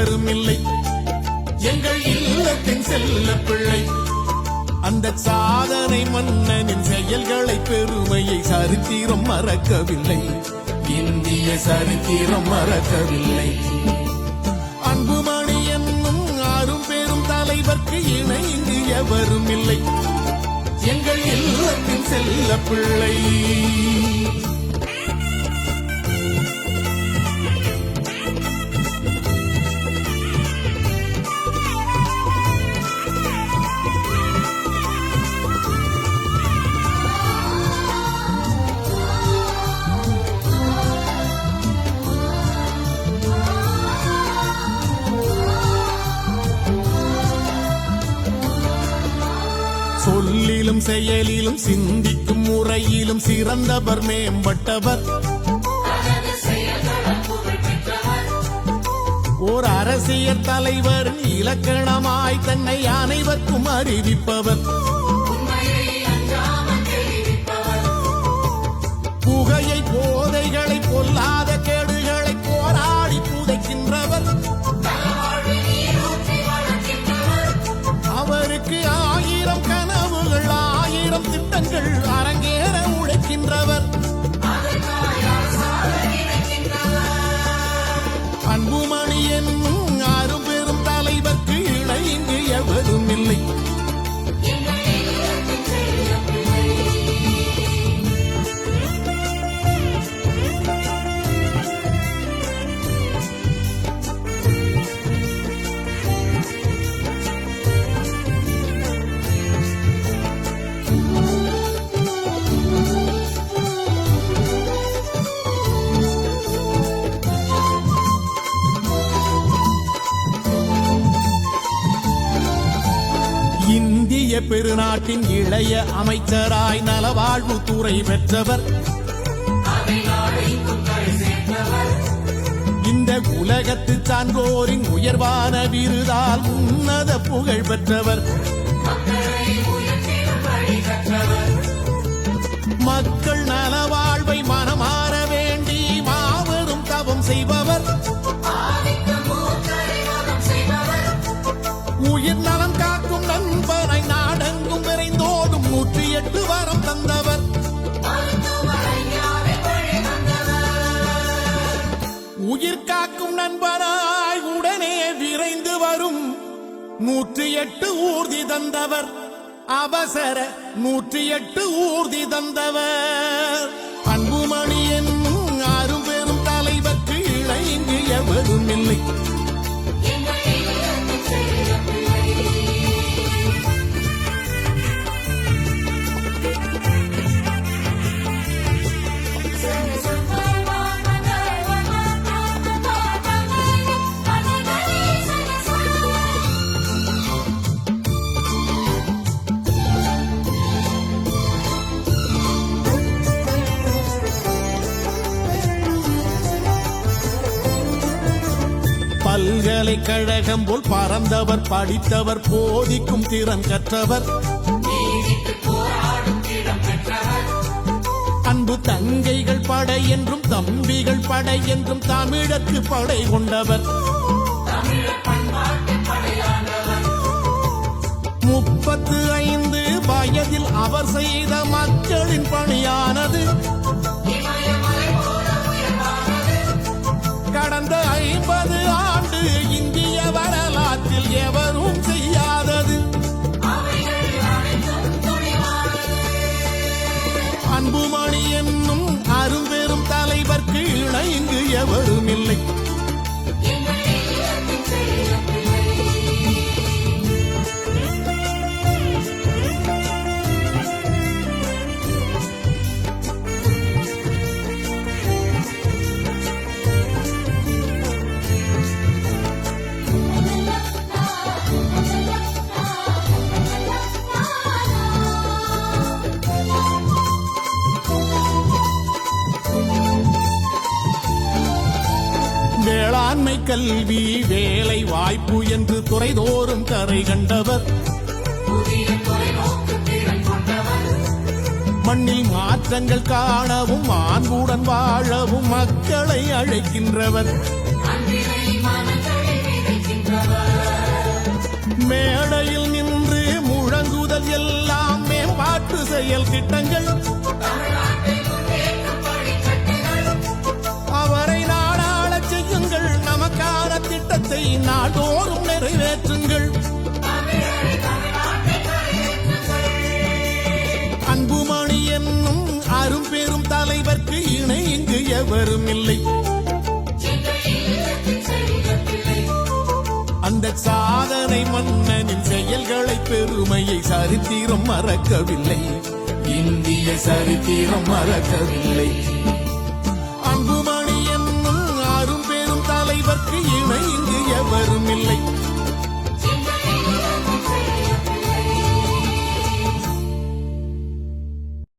எவரும் இல்லை. எங்கள் இல்லத்தின் செல்ல பிள்ளை அந்த சாதனை மன்னனின் செயல்களை பெருமையை சரித்திரம் மறக்கவில்லை. இந்திய சரித்திரம் மறக்கவில்லை. அன்புமணி என்னும் ஆறும் பெரும் தலைவர்க்கு இணை இங்கு எவரும் இல்லை. எங்கள் இல்லத்தின் செல்ல பிள்ளை சொல்லிலும் செயலிலும் சிந்திக்கும் முறையிலும் சிறந்தவர் மேம்பட்டவர். ஓர் அரசியல் தலைவர் இலக்கணமாய் தன்னை அனைவருக்கும் அறிவிப்பவர். புகையை போதைகளை பொல்லாத கேடுகளை போராடி புதைக்கின்றவர். அவருக்கு 1000 கனவுகள் 1000 திட்டங்கள் அரங்கேற உழைக்கின்றவர். அன்புமணி என்னும் ஆறும் பெரும் தலைவர்க்கு இணை இங்கு எவரும் இல்லை. இந்திய பெருநாட்டின் இளைய அமைச்சராய் நலவாழ்வு துறை பெற்றவர். இந்த உலகத்து சான்றோரின் உயர்வான விருதால் உன்னத புகழ் பெற்றவர். மக்கள் நலவாழ்வை மனமாற வேண்டி மாபெரும் தவம் செய்பவர். உயிர் நலம் காக்கும் நண்பனை நாடெங்கும் விரைந்தோடும் 108 வரம் தந்தவர். உயிர் காக்கும் நண்பனாய் உடனே விரைந்து வரும் 108 ஊர்தி தந்தவர். அவசர 108 ஊர்தி தந்தவர். அன்புமணி என்னும் ஆறும் பெரும் தலைவர்க்கு இணை இங்கு எவரும் இல்லை. பல்கலைக்கழகம் போல் பறந்தவர், படித்தவர், போதிக்கும் திறன் கற்றவர். அன்பு தங்கைகள் படை என்றும் தம்பிகள் படை என்றும் தமிழருக்கு படை கொண்டவர். 35 வயதில் அவர் செய்த மக்களின் பணியானது கடந்த 50 ஆண்டு இந்திய வரலாற்றில் எவரும் செய்யாதது. அன்புமணி என்னும் அரும்பெரும் தலைவர்க்கு இணை இங்கு எவரும் இல்லை. வேளாண்மை, கல்வி, வேலை வாய்ப்பு என்று துறைதோறும் கரை கண்டவர். மண்ணில் மாற்றங்கள் காணவும் மாண்புடன் வாழவும் மக்களை அழைக்கின்றவர். மேடையில் நின்று முழங்குதல் எல்லாம் மேம்பாட்டு செயல் திட்டங்கள். அவரை நாடாளச் செய்யுங்கள், நமக்கான திட்டத்தை நாடோறும் நிறைவேற்றுங்கள். அன்புமணி என்னும் அரும்பெரும் தலைவர்க்கு இணை இங்கு எவரும் இல்லை. அந்த சாதனை மன்னனின் செயல்களை பெருமையை சரித்திரம் மறக்கவில்லை. இந்திய சரித்திரம் மறக்கவில்லை.